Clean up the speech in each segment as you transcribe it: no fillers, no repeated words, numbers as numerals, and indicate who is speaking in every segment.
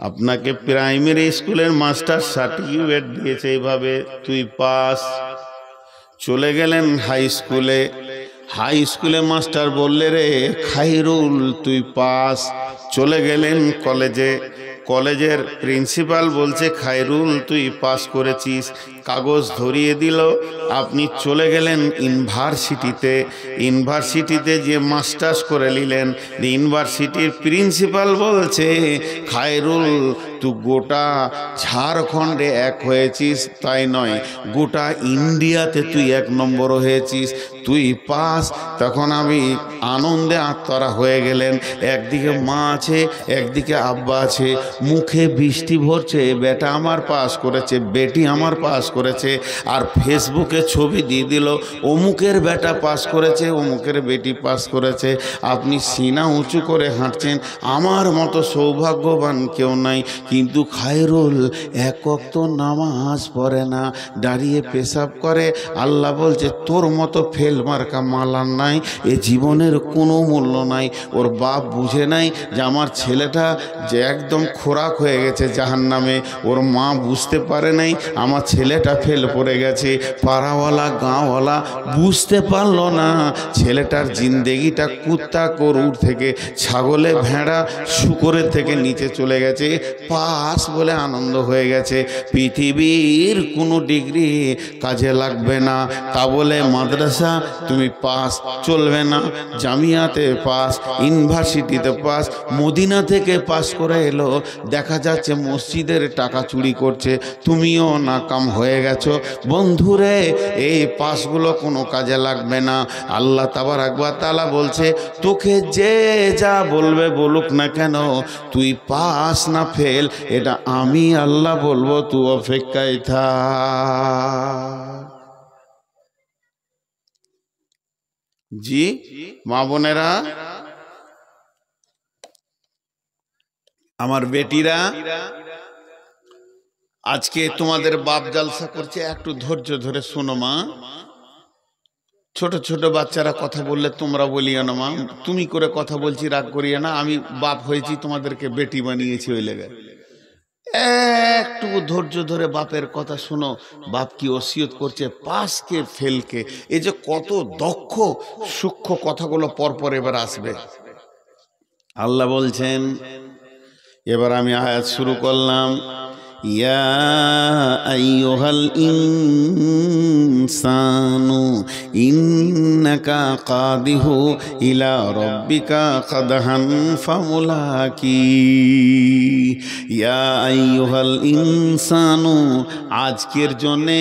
Speaker 1: আপনাকে প্রাইমারি স্কুলের master certificate দিয়েছে, এইভাবে তুই পাস। চলে গেলেন হাই স্কুলে, হাই স্কুলে মাস্টার বললে রে খাইরুল তুই পাস। চলে গেলেন কলেজে, কলেজের প্রিন্সিপাল বলছে খাইরুল তুই পাস করেছিস, কাগজ ধরিয়ে দিল। আপনি চলে গেলেন ইউনিভার্সিটিতে, ইউনিভার্সিটিতে যে মাস্টার্স করে নিলেন। ইউনিভার্সিটির প্রিন্সিপাল বলছে খাইরুল তুই গোটা ঝাড়খণ্ডে এক হয়েছিস, তাই নয় গোটা ইন্ডিয়াতে তুই 1 নম্বর হয়েছিস, তুই পাস। তখন আমি আনন্দে আত্মরা হয়ে গেলেন। একদিকে মা আছে, একদিকে আব্বা আছে, মুখে বৃষ্টি ভরছে, বেটা আমার পাস করেছে, বেটি আমার পাস করেছে। আর ফেসবুকে ছবি দিয়ে দিল অমুকের বেটা পাস করেছে, অমুকের বেটি পাস করেছে। আপনি সিনা উঁচু করে হাঁটছেন, আমার মতো সৌভাগ্যবান কেউ নাই। কিন্তু খায়রুল এক ওয়াক্ত নামাজ পড়ে না, দাঁড়িয়ে পেশাব করে। আল্লাহ বলছে তোর মতো ফেল মার্কা মালার নাই, এ জীবনের কোনো মূল্য নাই। ওর বাপ বুঝে নাই যে আমার ছেলেটা যে একদম খোরাক হয়ে গেছে জাহান্নামে। ওর মা বুঝতে পারে নাই আমার ছেলেটা ফেল পড়ে গেছে। পাড়াওয়ালা গাঁওয়ালা বুঝতে পারলো না ছেলেটার জিন্দেগিটা কুত্তা গরুর থেকে, ছাগলে ভেড়া শুকরের থেকে নিচে চলে গেছে। পাস বলে আনন্দ হয়ে গেছে। পৃথিবীর কোনো ডিগ্রি কাজে লাগবে না, তা বলে মাদ্রাসা তুমি পাস চলবে না, জামিয়াতে পাস, ইউনিভার্সিটিতে পাস, মদিনা থেকে পাস করে এলো, দেখা যাচ্ছে মসজিদের টাকা চুরি করছে, তুমিও নাকাম হয়ে গেছো। বন্ধুরে এই পাসগুলো কোনো কাজে লাগবে না। আল্লাহ তাবারক ওয়া তাআলা বলছে তোকে যে যা বলবে বলুক না কেন, তুই পাস না ফেল এটা আমি আল্লাহ বলবো, তুই অপেক্ষায় থাক। জি মা বোনেরা, আমার বেটিরা, আজকে তোমাদের বাপ জালসা করছে, একটু ধৈর্য ধরে শোনো মা। ছোট ছোট বাচ্চারা কথা বললে তোমরা বলিও না মা, তুমি করে কথা বলছি রাগ করিও না, আমি বাপ হয়েছি তোমাদেরকে বেটি বানিয়েছি ওই লেগে। একটু ধৈর্য ধরে বাপের কথা শোনো। বাপ কি ওসিয়ত করছে পাসকে ফেলকে, এই যে কত দক্ষ সূক্ষ্ম কথাগুলো পরপর এবার আসবে। আল্লাহ বলছেন, এবার আমি আয়াত শুরু করলাম। ইয়া আইয়ুহাল ইনসানু ইন্নাকা কাদিহু ইলা রাব্বিকা কাদহান ফামুলাকি। ইয়া আইয়ুহাল ইনসানু, আজকের জন্যে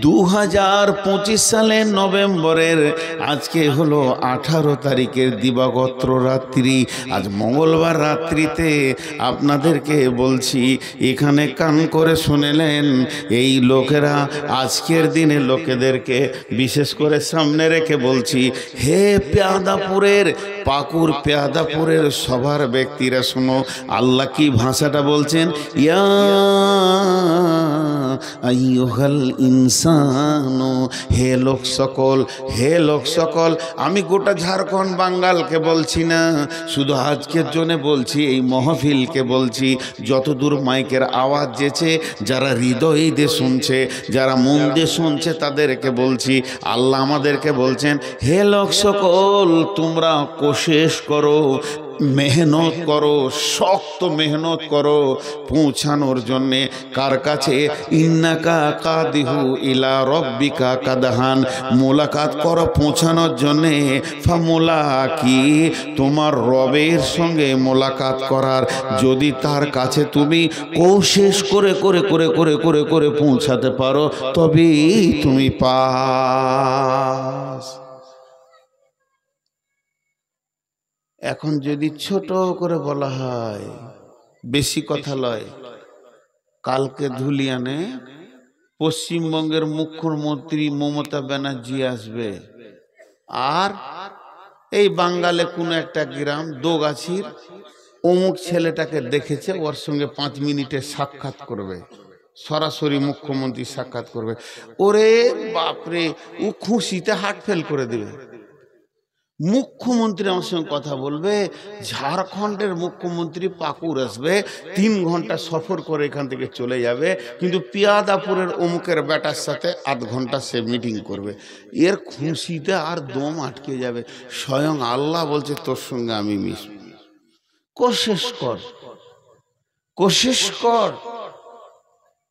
Speaker 1: 2025 সালের নভেম্বরের আজকে হলো 18 তারিখের দিবাগত রাত্রি। আজ মঙ্গলবার রাত্রিতে আপনাদেরকে বলছি, এখানে কান করে শুনেলেন। এই লোকেরা আজকের দিনে লোকেদেরকে বিশেষ করে সামনে রেখে বলছি, হে পেয়াদাপুরের পাকুর পেয়াদাপুরের সবার ব্যক্তিরা শোনো, আল্লাহ কি ভাষাটা বলছেন। ইয়া আইয়ুহাল ইনসানু, হে লোক সকল, হে লোক সকল। আমি গোটা ঝাড়খণ্ড বাঙ্গালকে বলছি না, শুধু আজকের জন্য বলছি, এই মহফিলকে বলছি। যতদূর মাইকের আওয়াজ যেছে, যারা হৃদয় দিয়ে শুনছে, যারা মন দিয়ে শুনছে, তাদেরকে বলছি, আল্লাহ আমাদেরকে বলছেন, হে লোক সকল তোমরা কোশিশ করো, মেহনত করো, শক্ত মেহনত করো পৌঁছানোর জন্যে কার কাছে। ইন্নাকা কাদিহু ইলা রব্বিকা কাদহান, মোলাকাত করো পৌঁছানোর জন্যে। ফামুলাকি, তোমার রবের সঙ্গে মোলাকাত করার, যদি তার কাছে তুমি কোশিশ করে করে করে করে করে করে পৌঁছাতে পারো, তবেই তুমি পাস। এখন যদি ছোট করে বলা হয়, বেশি কথা লয়, কালকে ধুলিয়ানে পশ্চিমবঙ্গের মুখ্যমন্ত্রী মমতা ব্যানার্জি আসবে, আর এই বাঙ্গালে কোনো একটা গ্রাম দোগাছির অমুক ছেলেটাকে দেখেছে, ওর সঙ্গে 5 মিনিটের সাক্ষাৎ করবে, সরাসরি মুখ্যমন্ত্রী সাক্ষাৎ করবে। ওরে বাপরে, ও খুশিতে হার্ট ফেল করে দেবে। মুখ্যমন্ত্রী আমার সঙ্গে কথা বলবে, ঝাড়খণ্ডের মুখ্যমন্ত্রী পাকুর আসবে, 3 ঘন্টা সফর করে এখান থেকে চলে যাবে, কিন্তু পিয়াদাপুরের অমুকের বেটার সাথে 8 ঘন্টা সে মিটিং করবে। এর খুশিতে আর দম আটকে যাবে। স্বয়ং আল্লাহ বলছে তোর সঙ্গে আমি মিশব, কোশিশ কর, কোশিশ কর,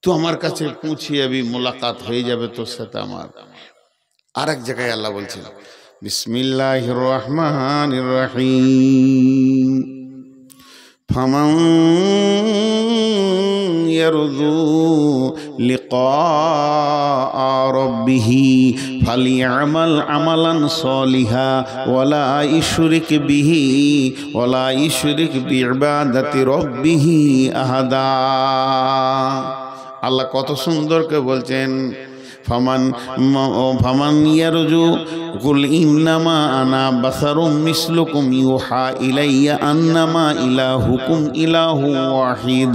Speaker 1: তো আমার কাছে পৌঁছে যাবি, মোলাকাত হয়ে যাবে তোর সাথে আমার। আর এক জায়গায় আল্লাহ বলছেন বিসমিল্লাহির রহমানির রহিম, ফামান ইয়ারজু লিকা রাব্বিহি ফালিয়ামাল আমালান সলিহা ওয়ালা ইশরিক বিইবাদাতি রাব্বিহি আহাদা। আল্লাহ কত সুন্দর করে বলছেন, ফামান ইয়ারজু কুল ইন্নামা আনা বাসারুম মিসলুকুম ইউহা ইলাইয়া আন্নামা ইলাহুকুম ইলাহু ওয়াহিদ।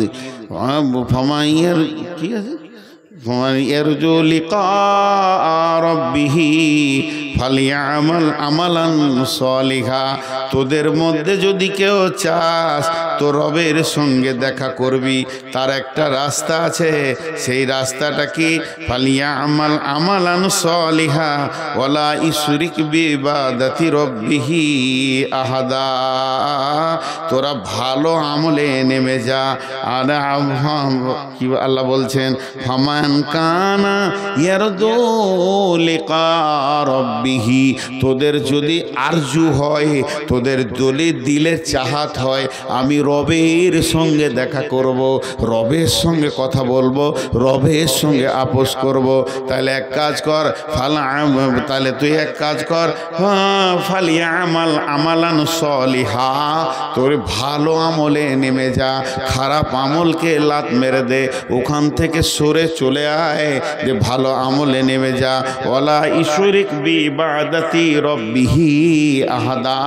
Speaker 1: ফামান কি আছে, ফামান ইয়ারজু লিকা রাব্বিহি ফালিয়ামাল আমালান সলিহা। তোদের মধ্যে যদি কেউ চাস তো রবের সঙ্গে দেখা করবি, তার একটা রাস্তা আছে, সেই রাস্তাটা কি, ফালিয়ামাল আমালান সলিহা ওয়ালা ইশরিক বিইবাদাতি রাব্বিহি আহাদা। তোরা ভালো আমলে নেমে যা। আর কি আল্লাহ বলছেন, ফামান কানা ইয়ারজু লিকা রাব্বিহি, তোদের যদি আরজু হয়, তোদের যদি দিলের চাহাত হয় আমি রবের সঙ্গে দেখা করব, রবের সঙ্গে কথা বলবো, রবের সঙ্গে আপোস করব, তাহলে এক কাজ কর, তাহলে তুই এক কাজ কর, ফালিয়ামাল আমালান সলিহা, তোর ভালো আমলে নেমে যা, খারাপ আমলকে লাত মেরে দে, ওখান থেকে সরে চলে আয়, যে ভালো আমলে নেমে যা। ওয়ালা ইশরিক বিইবাদাতি রাব্বিহি আহাদা,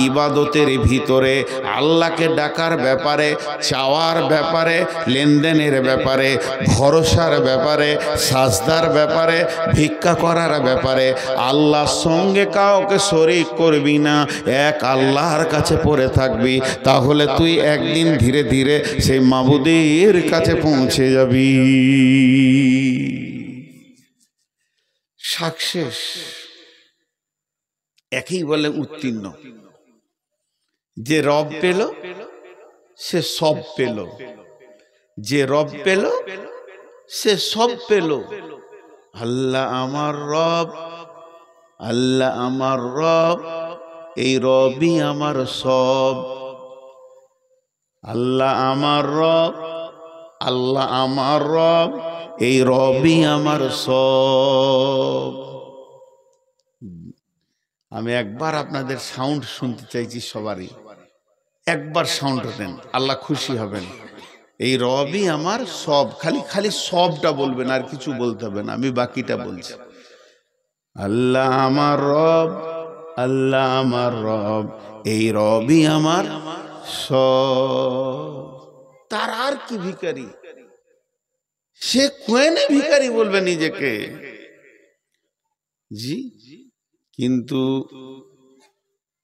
Speaker 1: ইবাদতের ভিতরে আল্লাহকে ডাকার ব্যাপারে, চাওয়ার ব্যাপারে, লেনদেনের ব্যাপারে, ভরসার ব্যাপারে, সাজদার ব্যাপারে, ভিক্ষা করার ব্যাপারে আল্লাহর সঙ্গে কাউকে শরীক করবি না, এক আল্লাহর কাছে পড়ে থাকবি, তাহলে তুই একদিন ধীরে ধীরে সেই মাবুদের কাছে পৌঁছে যাবি। সাকসেস একই বলে উত্তীর্ণ। যে রব পেল সে সব পেল, যে রব পেল সে সব পেল। আল্লাহ আমার রব, আল্লাহ আমার রব, এই রবই আমার সব। আল্লাহ আমার রব, আল্লাহ আমার রব, এই রবই আমার সব। আমি একবার আপনাদের সাউন্ড শুনতে চাইছি, সবারই একবার সাউন্ড দেন, আল্লাহ খুশি হবেন। এই রবই আমার সব, খালি খালি সবটা বলবেন, আর কিছু বলতে হবে না, আমি বাকিটা বলছি। আল্লাহ আমার রব, আল্লাহ আমার রব, এই রবই আমার সব। তার আর কি ভিখারি, সে কোয়েনে ভিখারি বলবে নিজেকে, জি। কিন্তু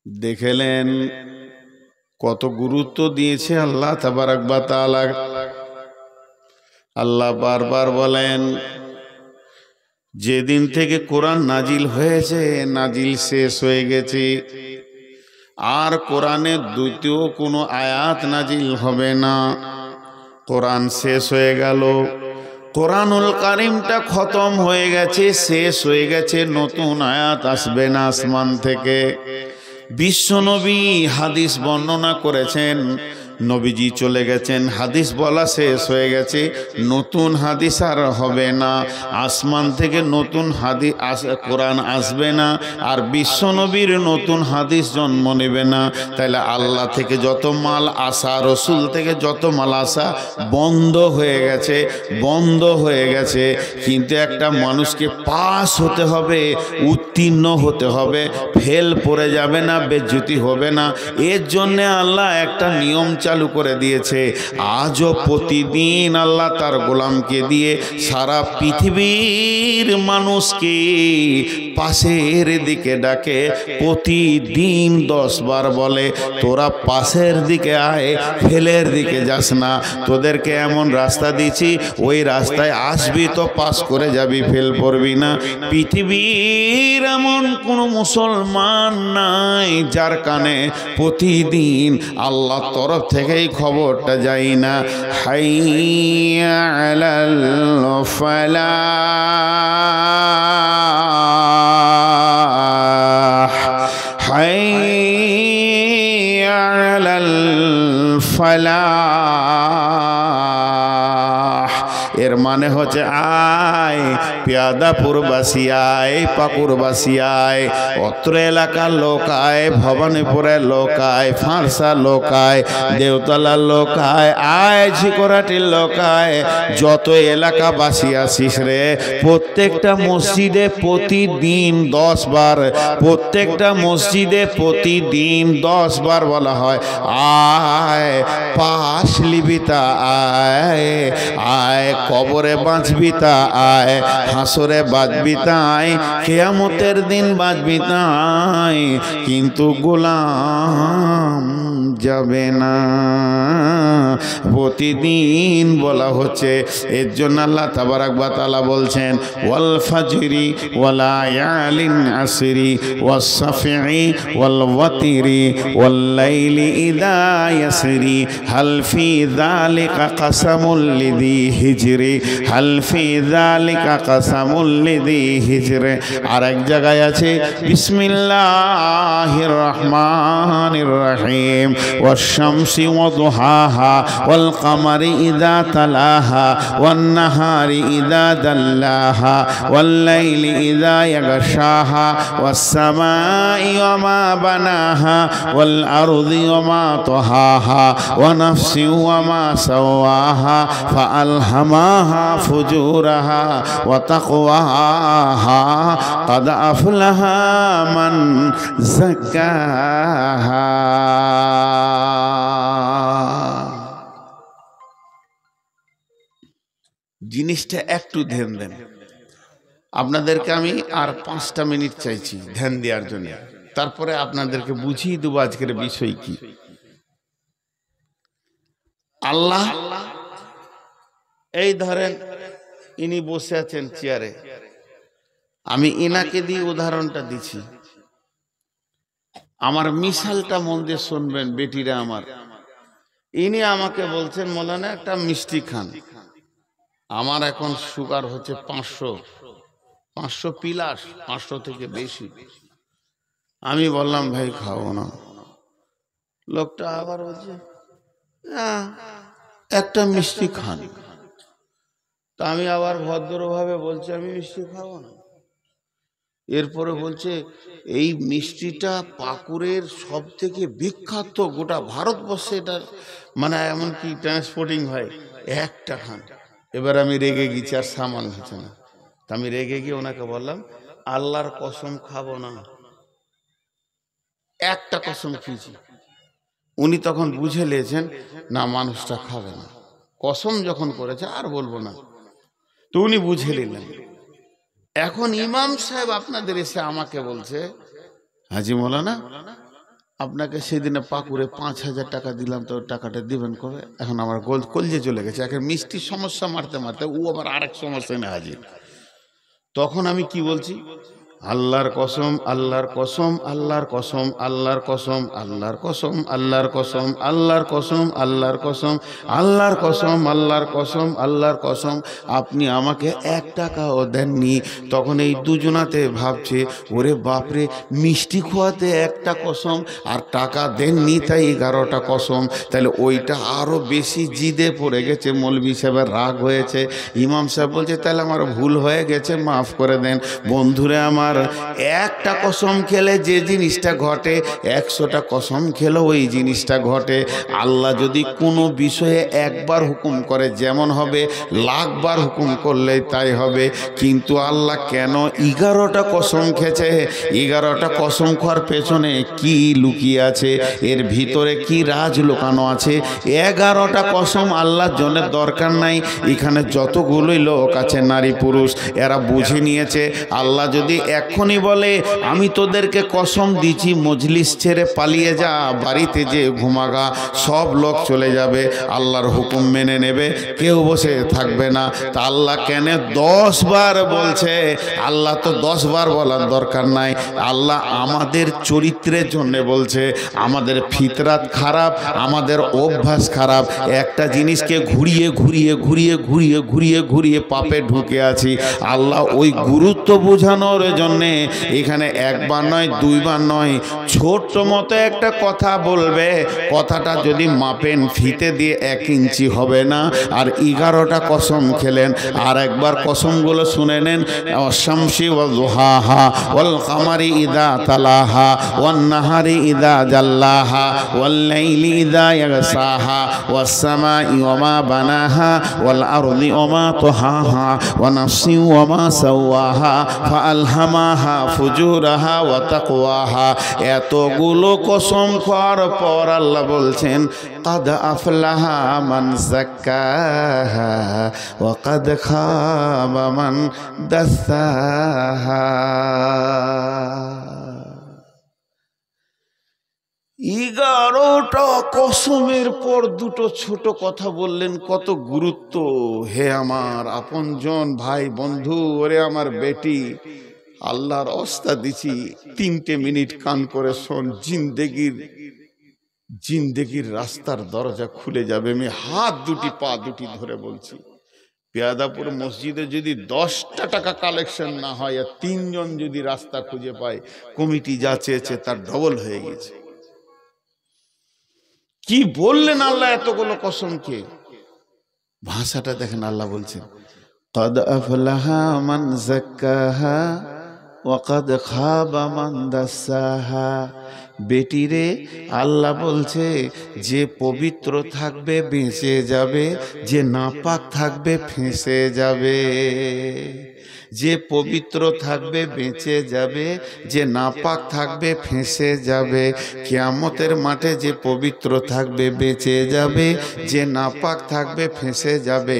Speaker 1: দেখলেন কত গুরুত্ব দিয়েছে আল্লাহ তাবারাক ওয়া তাআলা। আল্লাহ বারবার বলেন, যেদিন থেকে কোরআন নাজিল হয়েছে, নাজিল শেষ হয়ে গেছে, আর কোরআনের দ্বিতীয় কোনো আয়াত নাজিল হবে না। কোরআন শেষ হয়ে গেল, কোরআনুল কারীমটা খতম হয়ে গেছে, শেষ হয়ে গেছে, নতুন আয়াত আসবে না আসমান থেকে। বিশ্বনবী হাদিস বর্ণনা করেছেন, নবীজি চলে গেছেন, হাদিস বলা শেষ হয়ে গেছে, নতুন হাদিস আর হবে না, আসমান থেকে নতুন হাদিস কোরআন আসবে না, আর বিশ্বনবীর নতুন হাদিস জন্ম নেবে না। তাহলে আল্লাহ থেকে যত মাল আসা, রসুল থেকে যত মাল আসা বন্ধ হয়ে গেছে, বন্ধ হয়ে গেছে। কিন্তু একটা মানুষকে পাস হতে হবে, উত্তীর্ণ হতে হবে, ফেল পড়ে যাবে না, বেজ্জতি হবে না। এর জন্যে আল্লাহ একটা নিয়ম চালু করে দিয়েছে। আজও প্রতিদিন আল্লাহ তার গোলামকে দিয়ে সারা পৃথিবীর মানুষকে পাশের দিকে ডাকে। প্রতিদিন 10 বার বলে, তোরা পাশের দিকে আয়, ফেলের দিকে যাস না। তোদেরকে এমন রাস্তা দিচ্ছি, ওই রাস্তায় আসবি তো পাস করে যাবি, ফেল পড়বি না। পৃথিবীর এমন কোনো মুসলমান নাই যার কানে প্রতিদিন আল্লাহর তরফ থেকেই খবরটা যায় না। হাইয়া আলাল ফালাহ, হাইয়া আলাল ফালাহ। এর মানে হচ্ছে আয় পেয়াদাপুরবাসী আয়, পাকুরবাসী আয়, অত্র এলাকার লোক আয়, ভবানীপুরের লোক আয়, ফারসা লোক আয়, দেওতলার লোক আয়, আয় ঝিকরাটির লোক আয়, যত এলাকাবাসী আসিস রে, প্রত্যেকটা মসজিদে প্রতিদিন 10 বার, প্রত্যেকটা মসজিদে প্রতিদিন 10 বার বলা হয়, আয় পাশ লিবি তা আয়, আয় কবরে বাঁচবি তা আয়, হাসরে বাঁচবি তাই, কিয়ামতের দিন বাঁচবি তাই, কিন্তু গোলাম যাবে না। প্রতিদিন বলা হচ্ছে। এর জন্য আল্লাহ তাবারাক ওয়া তাআলা বলছেন, ওয়াল ফাজরি ওয়াল লায়ালিন আসরি ওয়াস সাফি ওয়াল ওয়াতিরি ওয়াল লাইলি ইযা ইয়াসরি হাল ফি যালিকা কাসামুল লিযি হিজরি হাল ফি যালিকা কাসামুল লিযি হিজরি। আর এক জায়গায় আছে বিসমিল্লাহির রহমানির রহিম ওয়াশ শামসি ওয়া দুহাহা ওয়াল কামারি ইযা তালাহা ওয়ান নাহারি ইযা দাল্লাহা ওয়াল লাইলি ইযা ইয়াগশাহা ওয়াস সামাই ওয়া মা বানাহা ওয়াল আরদি ওয়া মা তাহাহা ওয়া নাফসি ওয়া মা সাওয়াহা ফাআলহামাহা ফুজুরাহা ওয়া তাকওয়াহা قد أفلح من زكاها। জিনিসটা একটু ধ্যান দেন। আপনাদেরকে আমি আর 5টা মিনিট চাইছি ধ্যান দেওয়ার জন্য, তারপরে আপনাদেরকে বুঝিয়ে দেবো আজকের বিষয় কি। আল্লাহ, এই ধরেন ইনি বসে আছেন চেয়ারে, আমি ইনাকে দিয়ে উদাহরণটা দিচ্ছি, আমার মিশালটা মন দিয়ে শুনবেন বেটিরা আমার। ইনি আমাকে বলছেন, মৌলানা একটা মিষ্টি খান। আমার এখন সুগার হচ্ছে 500 প্লাস, 500 থেকে বেশি। আমি বললাম ভাই খাবো না। লোকটা আবার বলছে একটা মিষ্টি খান। তা আমি আবার ভদ্রভাবে বলছি আমি মিষ্টি খাবো না। এরপরে বলছে এই মিষ্টিটা পাকুড়ের সব থেকে বিখ্যাত, গোটা ভারতবর্ষে এটার মানে এমনকি ট্রান্সপোর্টিং হয়, একটা খান। এবার আমি রেগে গেছি, আর সামাল হচ্ছে না। তা আমি রেগে গিয়ে ওনাকে বললাম আল্লাহর কসম খাবো না, একটা কসম খেয়েছি। উনি তখন বুঝে নিয়েছেন না মানুষটা খাবে না, কসম যখন করেছে আর বলবো না, তো উনি বুঝে নিলেন। এখন ইমাম সাহেব আপনাদের এসে আমাকে বলছে, হাজি মৌলানা আপনাকে সেদিনে পাকুড়ে 5,000 টাকা দিলাম, তো টাকাটা দিবেন কবে? এখন আমার কলজে চলে গেছে। এখন মিষ্টির সমস্যা মারতে মারতে ও আবার আরেক সমস্যা এনে হাজির। তখন আমি কি বলছি, আল্লাহর কসম, আল্লাহর কসম, আল্লাহর কসম, আল্লাহর কসম, আল্লাহর কসম, আল্লাহর কসম, আল্লাহর কসম, আল্লাহর কসম, আল্লাহর কসম, আল্লাহর কসম, আল্লাহর কসম, আপনি আমাকে 1 টাকাও দেননি। তখন এই দুজনাতে ভাবছে ওরে বাপরে, মিষ্টি খোয়াতে 1টা কসম আর টাকা দেননি তাই 11টা কসম। তাহলে ওইটা আরও বেশি জিদে পড়ে গেছে, মৌলভী সাহেবের রাগ হয়েছে। ইমাম সাহেব বলছে তাহলে আমার ভুল হয়ে গেছে, মাফ করে দেন। বন্ধুরে আমার, আমার, একটা কসম খেলে যে জিনিসটা ঘটে 100টা কসম খেলেও ওই জিনিসটা ঘটে। আল্লাহ যদি কোনো বিষয়ে একবার হুকুম করে যেমন হবে, 1,00,000বার হুকুম করলে তাই হবে। কিন্তু আল্লাহ কেন 11টা কসম খেয়েছে? 11টা কসম খাওয়ার পেছনে কি লুকিয়ে আছে, এর ভিতরে কি রাজ লুকানো আছে? 11টা কসম আল্লাহর জন্য দরকার নাই। এখানে যতগুলোই লোক আছে নারী পুরুষ, এরা বুঝে নিয়েছে আল্লাহ যদি এখনই বলে আমি তোদেরকে কসম দিচ্ছি মজলিস ছেড়ে পালিয়ে যা, বাড়িতে যে ঘুমাগা, সব লোক চলে যাবে, আল্লাহর হুকুম মেনে নেবে, কেউ বসে থাকবে না। তা আল্লাহ কেন 10 বার বলছে? আল্লাহ তো 10 বার বলার দরকার নাই। আল্লাহ আমাদের চরিত্রের জন্য বলছে। আমাদের ফিতরাত খারাপ, আমাদের অভ্যাস খারাপ, একটা জিনিসকে ঘুরিয়ে ঘুরিয়ে ঘুরিয়ে ঘুরিয়ে ঘুরিয়ে ঘুরিয়ে পাপে ঢুকে আছি। আল্লাহ ওই গুরুত্ব বোঝানোর জন্যে এখানে একবার নয়, 2 বার নয়, ছোট্ট মতো একটা কথা বলবে, কথাটা যদি মাপেন ফিতে দিয়ে 1 ইঞ্চি হবে না। আর 11টা কসম খেলেন। আর একবার কসমগুলো শুনে নেন। শামসি ওয়াল দুহাহা ওয়াল কামারি ইদা তালাহা ওয়ান নাহারি ইদা জাল্লাহা ওয়াল লাইলি ইদা ইয়াগসাহা ওয়াস সামাই ওয়া মা বানাহা ওয়াল আরদি ওয়া মা তাহাহা ওয়া নাফসি ওয়া মা সাওয়াহা ফাআলহামাহা ফুজুরাহা ওয়া তাকওয়াহা। এতগুলো কসম খাওয়ার পর আল্লাহ বলছেন কাদ আফলাহা মান যাক্কাহা ওয়া কাদ খাবা মান দাসাহা। 11টা কসমের পর 2টো ছোট কথা বললেন, কত গুরুত্ব। হে আমার আপনজন ভাই বন্ধু, ওরে আমার বেটি, আল্লাহর ওস্তাদ দিছি 3টে মিনিট কান করে শোন, জিন্দেগির রাস্তার দরজা খুলে যাবে। আমি হাত দুটি পা দুটি ধরে বলছি, পেয়াদাপুর মসজিদে যদি 10টা টাকা কালেকশন না হয় আর 3 জন যদি রাস্তা খুঁজে পায়, কমিটি যা চেয়েছে তার ডবল হয়ে গেছে। কি বললেন আল্লাহ এতগুলো কসমকে? ভাষাটা দেখেন, আল্লাহ বলছেন قد أفلح من زكاها وقد خاب من دساها। বেটিরে, আল্লাহ বলছে যে পবিত্র থাকবে বেঁচে যাবে, যে নাপাক থাকবে ফেঁসে যাবে। যে পবিত্র থাকবে বেঁচে যাবে, যে নাপাক থাকবে ফেঁসে যাবে। কিয়ামতের মাঠে যে পবিত্র থাকবে বেঁচে যাবে, যে নাপাক থাকবে ফেঁসে যাবে।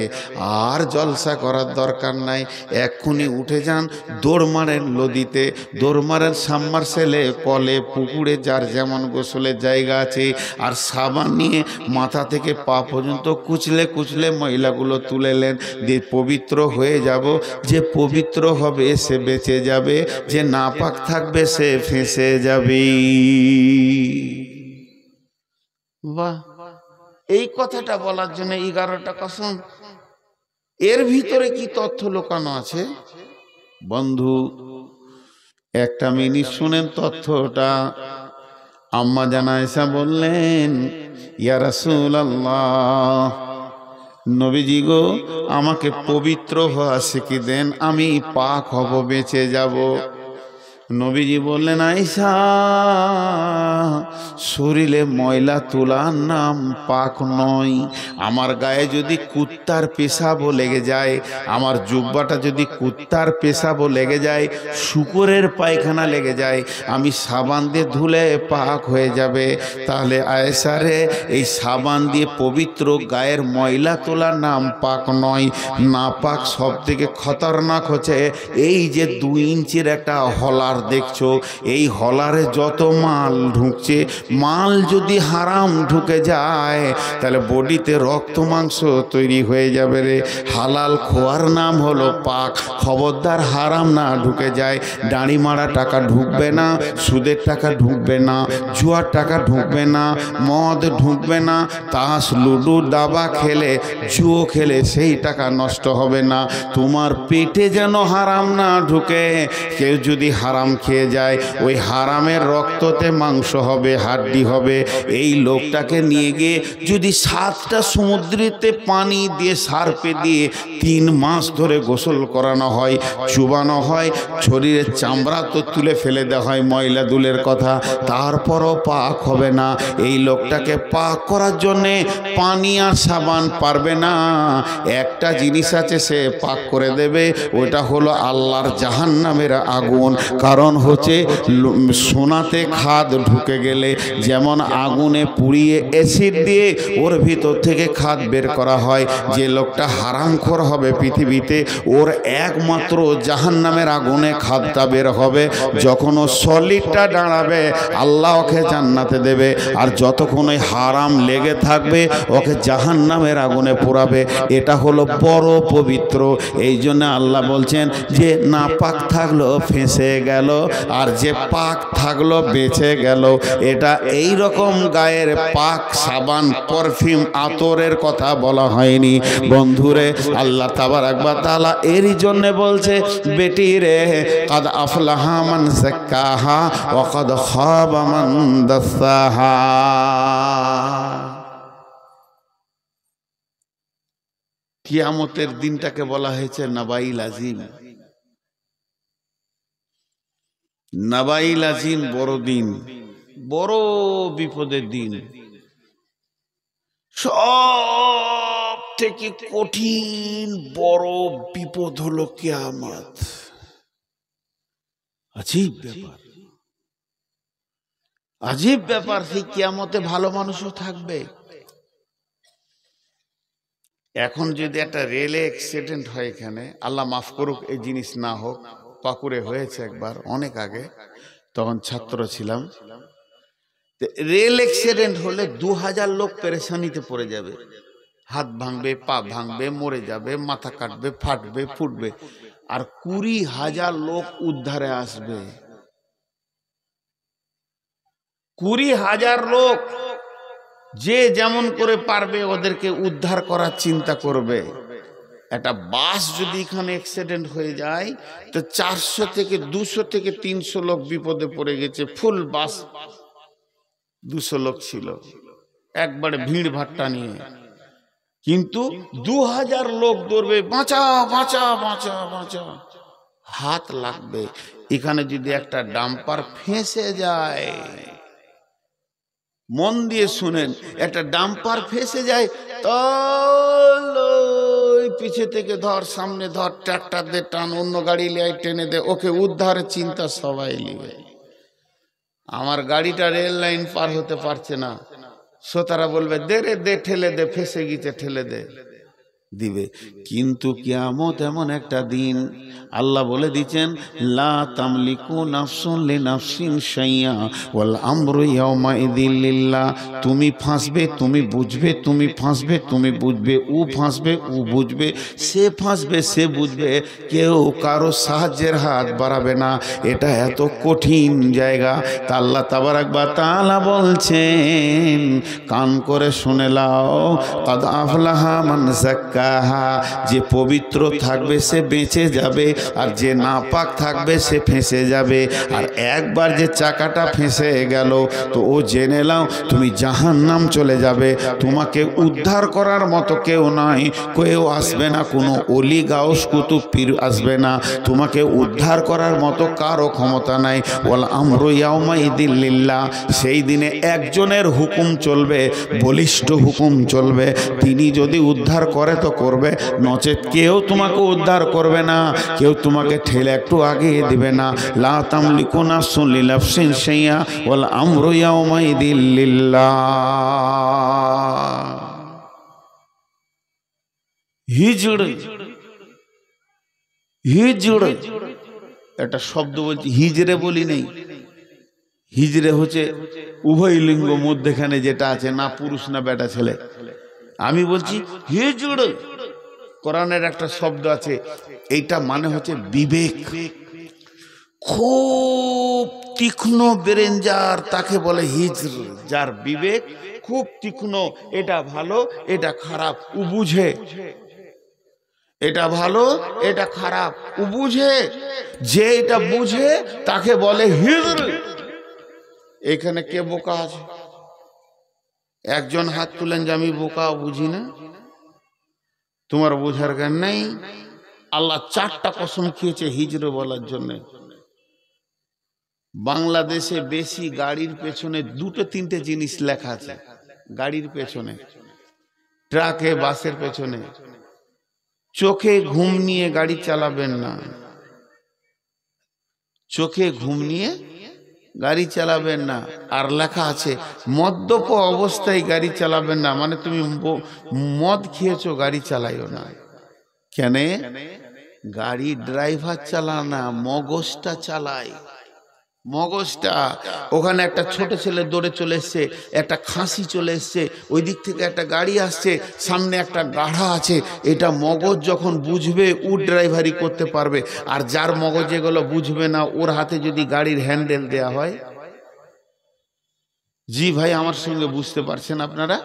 Speaker 1: আর জলসা করার দরকার নাই, এক্ষুনি উঠে যান, দৌড় মারেন নদীতে, দৌড় মারেন সাবমার্সেলে, কলে, পুকুরে, যার যেমন গোসলের জায়গা আছে, আর সাবান নিয়ে মাথা থেকে পা পর্যন্ত কুচলে কুচলে ময়লাগুলো তুলেলেন, দিয়ে পবিত্র হয়ে যাব। যে পবিত্র হবে সে বেঁচে যাবে, যে নাপাক থাকবে সে ফেঁসে যাবে। বাহ, এই কথাটা বলার জন্য 11টা কসম। এর ভিতরে কি তথ্য লুকানো আছে বন্ধু? একটা মিনিট শুনেন তথ্যটা। আম্মা জান আয়েশা বললেন, ইয়া রাসূলুল্লাহ, নবীজি গো, আমাকে পবিত্র হওয়া শিখিয়ে দেন, আমি পাক হব, বেঁচে যাব। নবীজি বললেন, আয়েশা, শরীরে ময়লা তোলার নাম পাক নয়। আমার গায়ে যদি কুত্তার পেশাবও লেগে যায়, আমার জুব্বাটা যদি কুত্তার পেশাবও লেগে যায়, শূকরের পায়খানা লেগে যায়, আমি সাবান দিয়ে ধুলে পাক হয়ে যাবে। তাহলে আয়েশা রে, এই সাবান দিয়ে পবিত্র গায়ের ময়লা তোলার নাম পাক নয়। না পাক সব থেকে খতরনাক হচ্ছে এই যে 2 ইঞ্চির একটা হলার দেখছো, এই হলারে যত মাল ঢুকছে, মাল যদি হারাম ঢুকে যায় তাহলে বডিতে রক্ত মাংস তৈরি হয়ে যাবে রে। হালাল খোয়ার নাম হলো পাক। খবরদার হারাম না ঢুকে যায়। দাড়ি মারা টাকা ঢুকবে না, সুদের টাকা ঢুকবে না, জুয়ার টাকা ঢুকবে না, মদ ঢুকবে না, তাস লুডু দাবা খেলে, জুয়ো খেলে সেই টাকা নষ্ট হবে না। তোমার পেটে যেন হারাম না ঢুকে। কেউ যদি হারাম হারাম খেয়ে যায়, ওই হারামের রক্ততে মাংস হবে, হাড্ডি হবে। এই লোকটাকে নিয়ে গিয়ে যদি 7টা সমুদ্রেতে পানি দিয়ে সার্পে দিয়ে 3 মাস ধরে গোসল করানো হয়, চুবানো হয়, শরীরের চামড়া তো তুলে ফেলে দেওয়া হয়, ময়লা দুলের কথা, তারপরও পাক হবে না। এই লোকটাকে পাক করার জন্যে পানি আর সাবান পারবে না। একটা জিনিস আছে, সে পাক করে দেবে, ওটা হলো আল্লাহর জাহান্নামের আগুন। কারণ হচ্ছে সোনাতে খাদ ঢুকে গেলে যেমন আগুনে পুড়িয়ে অ্যাসিড দিয়ে ওর ভিতর থেকে খাদ বের করা হয়, যে লোকটা হারামখোর হবে পৃথিবীতে, ওর একমাত্র জাহান্নামের আগুনে খাদটা বের হবে। যখন ও সলিডটা দাঁড়াবে আল্লাহ ওকে জান্নাতে দেবে, আর যতক্ষণ ওই হারাম লেগে থাকবে ওকে জাহান্নামের আগুনে পোড়াবে। এটা হলো বড় পবিত্র। এই জন্য আল্লাহ বলছেন যে না পাক থাকলো ফেঁসে গেল, আর যে পাক থাকলো বেঁচে গেল। এটা এই রকম গায়ের পাক সাবান পারফিউম আতরের কথা বলা হয়নি বন্ধুরে। আল্লাহ তাবারাক ওয়া তাআলা এরই জন্য বলছে, বেটি রে কাদ আফলাহা মান যাক্কাহা ওয়া কাদ খাবা মান দাসাহা। কিয়ামতের দিনটাকে বলা হয়েছে নাবাইল আজিম। নাবাইল আজিম বড় দিন, বড় বিপদের দিন। সব থেকে কঠিন বড় বিপদ হলো কিয়ামত। আজীব ব্যাপার, আজীব ব্যাপার। সেই কিয়ামতে ভালো মানুষও থাকবে। এখন যদি একটা রেলে অ্যাক্সিডেন্ট হয়, এখানে আল্লাহ মাফ করুক এই জিনিস না হোক, পাকুড়ে হয়েছে একবার অনেক আগে, তখন ছাত্র ছিলাম। রেল অ্যাক্সিডেন্ট হলে 2000 লোক পেরেশানিতে পড়ে যাবে, হাত ভাঙবে, পা ভাঙবে, মরে যাবে, মাথা কাটবে, ফাটবে, ফুটবে, আর 20,000 লোক উদ্ধারে আসবে। 20,000 লোক যে যেমন করে পারবে ওদেরকে উদ্ধার করার চিন্তা করবে। একটা বাস যদি এখানে অ্যাক্সিডেন্ট হয়ে যায় তো 400 থেকে 200 থেকে 300 লোক বিপদে পড়ে গেছে। ফুল বাস 200 লোক ছিল, একবারে ভিড় ভাট্টা নিয়ে, কিন্তু 2000 লোক দৌড়বে, বাঁচা বাঁচা বাঁচা বাঁচা, হাত লাগবে। এখানে যদি একটা ডাম্পার ফেঁসে যায়, মন দিয়ে শুনেন, একটা ডাম্পার ফেঁসে যায়, তো পিছে থেকে ধর, সামনে ধর, ট্রাক্টর দিয়ে টান, অন্য গাড়ি লিয়ে টেনে দে, ওকে উদ্ধারের চিন্তা সবাই নিবে। আমার গাড়িটা রেল লাইন পার হতে পারছে না, শ্রোতারা বলবে দে রে দে, ঠেলে দে, ফেসে গেছে, ঠেলে দে, দিবে। কিন্তু কিয়ামত এমন একটা দিন, আল্লাহ বলে দিচ্ছেন, লা তামলিকু নাফসুন লিনাফসিন শাইআ ওয়াল আমরু ইয়াওমাইযিন লিল্লাহ। তুমি ফাঁসবে, তুমি বুঝবে, তুমি ফাঁসবে, তুমি বুঝবে, ও ফাঁসবে, ও বুঝবে, সে ফাঁসবে, সে বুঝবে, কেউ কারো সাহায্যের হাত বাড়াবে না। এটা এত কঠিন জায়গা। তা আল্লাহ তাবারাক ওয়া তাআলা বলছেন, কান করে শুনে লাও, কাদ আফলাহা মান যাক্কাহা। যে পবিত্র থাকবে সে বেঁচে যাবে, আর যে নাপাক থাকবে সে ফেঁসে যাবে। আর একবার যে চাকাটা ফেঁসে গেল তো ও জেনে নাও তুমি জাহান্নাম চলে যাবে। তোমাকে উদ্ধার করার মতো কেউ নাই, কেউ আসবে না, কোনো অলি গাউস কুতুব পীর আসবে না, তোমাকে উদ্ধার করার মতো কারো ক্ষমতা নাই। ওয়াল আমরু ইয়াওমাইযিন লিল্লাহ। সেই দিনে একজনের হুকুম চলবে, বলিষ্ঠ হুকুম চলবে। তিনি যদি উদ্ধার করে তো করবে, নচেত কেউ তোমাকে উদ্ধার করবে না, কেউ তোমাকে ঠেলে একটু আগিয়ে দিবে না। লা তামলিকু নাফসুন লিনাফসিন শাইআ ওয়াল আমরু ইয়াওমাইযিন লিল্লাহ। হিজড়, হিজড় একটা শব্দ বলছি, হিজড়ে বলি নেই। হিজড়ে হচ্ছে উভয় লিঙ্গ মধ্যখানে যেটা আছে, না পুরুষ না বেটা ছেলে। আমি বলছি হিজড়, কোরআনের একটা শব্দ আছে, এইটা মানে হচ্ছে বিবেক। খুব তীক্ষ্ণ ব্রেন যার, তাকে বলে হিজড়। যার বিবেক খুব তীক্ষ্ণ, এটা ভালো এটা খারাপ ও বুঝে। এটা ভালো এটা খারাপ, ও বুঝে। যে এটা বুঝে তাকে বলে হিজর। এখানে কে বোকা আছে? একজন হাত তুলেন যে আমি বোকা, বুঝি না। তোমার বোঝার জ্ঞান নেই। আল্লাহ 4টা কসম খেয়েছে হিজর বলার জন্য। বাংলাদেশে বেশি গাড়ির পেছনে 2-3টে জিনিস লেখা আছে। গাড়ির পেছনে, ট্রাকে, বাসের পেছনে, চোখে ঘুম নিয়ে গাড়ি চালাবেন না। চোখে ঘুম নিয়ে গাড়ি চালাবেন না। আর লেখা আছে মদ্যপ অবস্থায় গাড়ি চালাবেন না, মানে তুমি মদ খেয়েছো গাড়ি চালাইও না। কেন? গাড়ি ড্রাইভার চালায় না, মগজটা চালায়। মগজটা। ওখানে একটা ছোট ছেলে দৌড়ে চলে এসছে, একটা খাসি চলে এসছে, ওই দিক থেকে একটা গাড়ি আসছে, সামনে একটা গাড়া আছে। এটা মগজ যখন বুঝবে ও ড্রাইভারি করতে পারবে। আর যার মগজ এগুলো বুঝবে না, ওর হাতে যদি গাড়ির হ্যান্ডেল দেয়া হয়। জি ভাই, আমার সঙ্গে বুঝতে পারছেন আপনারা?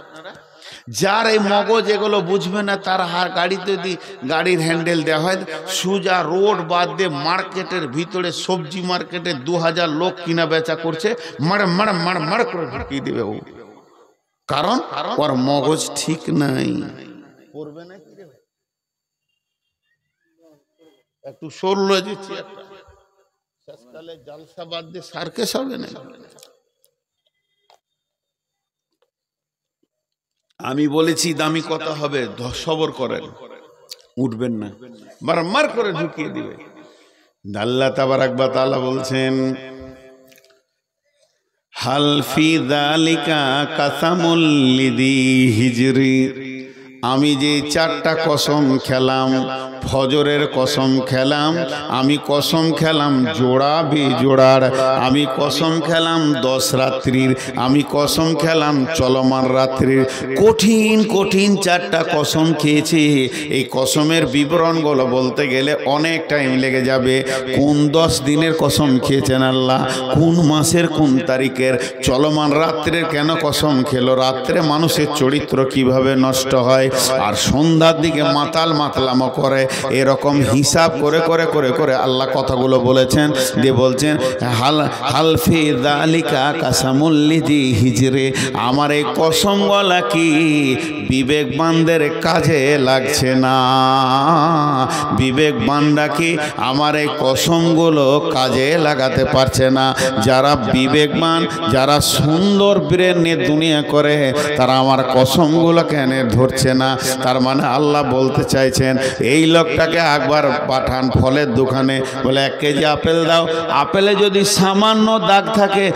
Speaker 1: যার এই মগজ এগুলো বুঝবে না, তার গাড়িতে যদি গাড়ির হ্যান্ডেল দেওয়া হয়, সুজা রোড বাদ দিয়ে মার্কেটের ভিতরে, সবজি মার্কেটে 2000 লোক কিনা বেচা করছে, মাড় মাড় মাড় মাড় করে ঢুকিয়ে দেবে ও। কারণ ওর মগজ ঠিক নাই। করবে না কি রে? একটু সরল দিচ্ছি, একটা শেষকালে জালসা বাদ দিয়ে সার্কেস হবে না। আমি বলেছি দামি কথা হবে, সবর করেন, উঠবেন না, বারবার করে ঢুকিয়ে দিবে। আল্লাহ তাবারাক ওয়া তাআলা বলছেন, হাল ফি যালিকা কাসামুল লিদি হিজরি। আমি যে 4টা কসম খেলাম, ফজরের কসম খেলাম, আমি কসম খেলাম জোড়া বেজোড়ার, আমি কসম খেলাম 10 রাত্রির, আমি কসম খেলাম চলমান রাত্রির। কঠিন কঠিন 4টা কসম খেয়েছি। এই কসমের বিবরণগুলো বলতে গেলে অনেক টাইম লেগে যাবে। কোন 10 দিনের কসম খেয়েছেন আল্লাহ, কোন মাসের কোন তারিখের, চলমান রাত্রের কেন কসম খেলো, রাত্রে মানুষের চরিত্র কিভাবে নষ্ট হয়, আর সন্ধ্যার দিকে মাতাল মাতলামো করে, এরকম হিসাব করে করে করে করে আল্লাহ কথাগুলো বলেছেন। দিয়ে বলছেন হাল ফি যালিকা কাসামুল লিদি হিজরে। আমার এই কসম বলা কি বিবেকবানদের কাজে লাগছে না? বিবেকবানরা কি আমার এই কসমগুলো কাজে লাগাতে পারছে না? যারা বিবেকবান, যারা সুন্দর ব্রেন নিয়ে দুনিয়া করে, তারা আমার কসমগুলো কেন ধরছে না? তার মানে আল্লাহ বলতে চাইছেন, এই লোকটাকে একবার পাঠান ফলের দোকানে, বলে 1 কেজি আপেল দাও। আপেলে যদি সামান্য দাগ থাকে,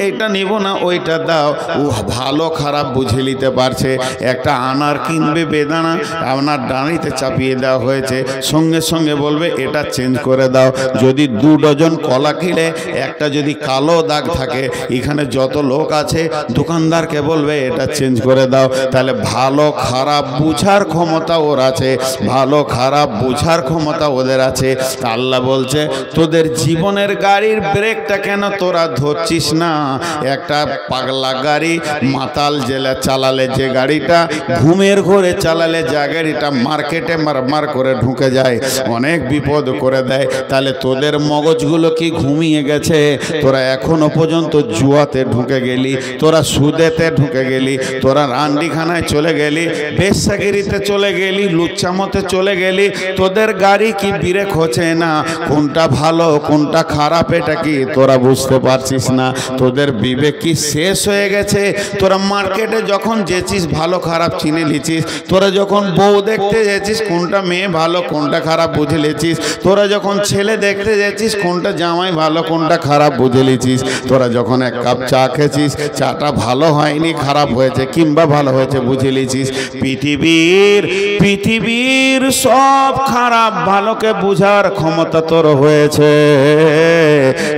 Speaker 1: এইটা নিব না, ওইটা দাও। ও ভালো খারাপ বুঝে নিতে পারছে। একটা আনার কিনবে, বেদানা আপনার ডাঁড়িতে চাপিয়ে দেওয়া হয়েছে, সঙ্গে সঙ্গে বলবে এটা চেঞ্জ করে দাও। যদি 2 ডজন কলা কিনে একটা যদি কালো দাগ থাকে, এখানে যত লোক আছে দোকানদারকে বলবে এটা চেঞ্জ করে দাও। তাহলে ভালো খারাপ বুঝার ক্ষমতা ওর আছে, ভালো খারাপ বুঝার ক্ষমতা ওদের আছে। তা আল্লাহ বলছে, তোদের জীবনের গাড়ির ব্রেকটা কেন তোরা ধরছিস না? একটা পাগলা গাড়ি মাতাল জেলা চালালে যে গাড়িটা, ঘুমের ঘরে চালালে যে গাড়িটা মার্কেটে মার করে ঢুকে যায়, অনেক বিপদ করে দেয়। তাহলে তোদের মগজগুলো কি ঘুমিয়ে গেছে? তোরা এখনো পর্যন্ত জুয়াতে ঢুকে গেলি, তোরা সুদেতে ঢুকে গেলি, তোরা রান্ডিখানায় চলে গেলি, বেশ্যাগিরিতে চলে গেলি, লুচ্চামতে চলে গেলি। তোদের গাড়ি কি ব্রেক হচ্ছে না? কোনটা ভালো কোনটা খারাপ এটা কি তোরা বুঝতে পারছিস না? তোদের বিবেক কি শেষ হয়ে গেছে? তোরা মার্কেটে যখন যেছিস ভালো খারাপ চিনে লিছিস, তোরা যখন বউ দেখতে যেছিস কোনটা মেয়ে ভালো কোনটা খারাপ বুঝে লিছিস, তোরা যখন ছেলে দেখতে যেছিস কোনটা জামাই ভালো কোনটা খারাপ বুঝে লিছিস, তোরা যখন 1 কাপ চা খেয়েছিস, চাটা ভালো হয়নি খারাপ হয়েছে কিংবা ভালো হয়েছে বুঝে লিছিস। পৃথিবীর সব খারাপ ভালোকে বুঝার ক্ষমতা তোর হয়েছে,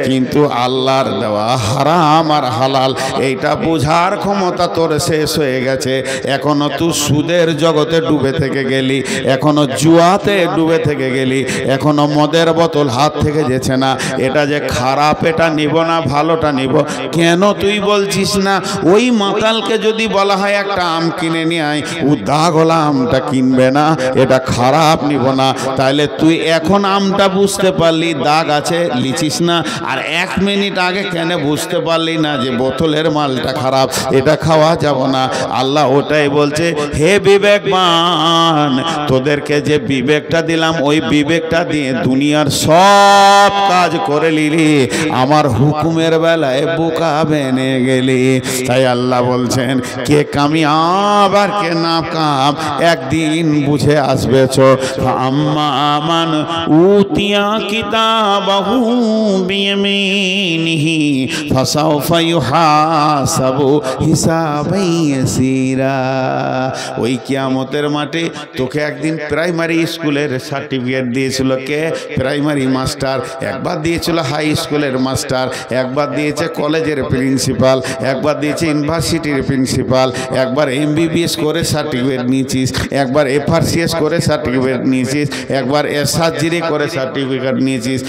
Speaker 1: কিন্তু আল্লাহর দেওয়া হারাম আর হালাল এইটা বুঝার ক্ষমতা তোর শেষ হয়ে গেছে। এখনো তুই সুদের জগতে ডুবে থেকে গেলি, এখনো জুয়াতে ডুবে থেকে গেলি, এখনো মদের বোতল হাত থেকে যেছে না। এটা যে খারাপ এটা নিব না ভালোটা নিব, কেন তুই বলছিস না? ওই মাতালকে যদি বলা হয় একটা আম কিনে নিয়ে আয়, ও দাগওয়ালা আমটা কিনবে না, এটা খারাপ নিব না। তাইলে তুই এখন আমটা বুঝতে পারলি দাগ আছে, লিচিস না, আর 1 মিনিট আগে কেন বুঝতে পারলি না যে বোতলের মালটা খারাপ, এটা খাওয়া যাব না। আল্লাহ ওটাই বলছে, হে বিবেকবান, তোদেরকে যে বিবেকটা দিলাম ওই বিবেকটা দিয়ে দুনিয়ার সব কাজ করে নিলি, আমার হুকুমের বেলায় বোকা বেনে গেলি। তাই আল্লাহ বলছেন কে কামিয়াব আর কে নাকাম একদিন বুঝে আসবে। আম্মা মান উতিয়া কিতাবাহু বিয়ামিনিহি ফাসাউফা ইউহাসাবু হিসাবান ইয়াসীরা। ওই কিয়ামতের মাঠে তোকে একদিন প্রাইমারি স্কুলের সার্টিফিকেট দিয়েছিল কে? Primary master. একবার দিয়েছিল হাই স্কুলের মাস্টার, একবার দিয়েছে কলেজের প্রিন্সিপাল, একবার দিয়েছে ইউনিভার্সিটির প্রিন্সিপাল, একবার MBBS করে সার্টিফিকেট নিয়েছিস, একবার FRCS করে সার্টিফিকেট নিয়েছিস, একবার SRG করে সার্টিফিকেট নিয়েছিস,